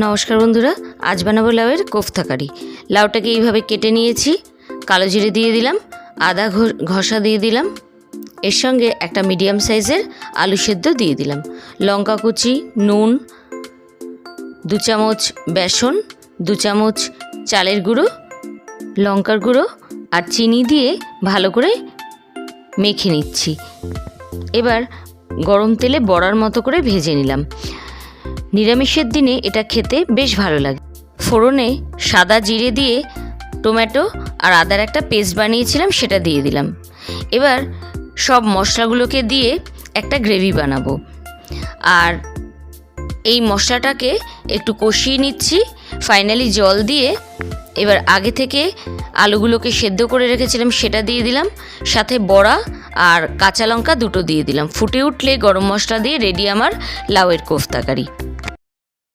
নমস্কার বন্ধুরা, আজ বানাবো লাউয়ের কোফতা কারি। লাউটাকে এইভাবে কেটে নিয়েছি, কালো জিরে দিয়ে দিলাম, আদা ঘষা দিয়ে দিলাম, এর সঙ্গে একটা মিডিয়াম সাইজের আলু সেদ্ধ দিয়ে দিলাম, লঙ্কা কুচি, নুন, 2 চামচ বেসন, 2 চামচ চালের গুঁড়ো, লঙ্কার গুঁড়ো আর চিনি দিয়ে ভালো করে মেখে নিচ্ছি। এবার গরম তেলে বড়ার মতো করে ভেজে নিলাম। নিরামিষের দিনে এটা খেতে বেশ ভালো লাগে। ফোড়নে সাদা জিরে দিয়ে টমেটো আর আদার একটা পেস্ট বানিয়েছিলাম, সেটা দিয়ে দিলাম। এবার সব মশলাগুলোকে দিয়ে একটা গ্রেভি বানাবো। আর এই মশলাটাকে একটু কষিয়ে নিচ্ছি। ফাইনালি জল দিয়ে এবার আগে থেকে আলুগুলোকে সেদ্ধ করে রেখেছিলাম সেটা দিয়ে দিলাম, সাথে বড়া আর কাঁচা লঙ্কা দুটো দিয়ে দিলাম। ফুটে উঠলে গরম মশলা দিয়ে রেডি আমার লাউয়ের কোফতা কারি।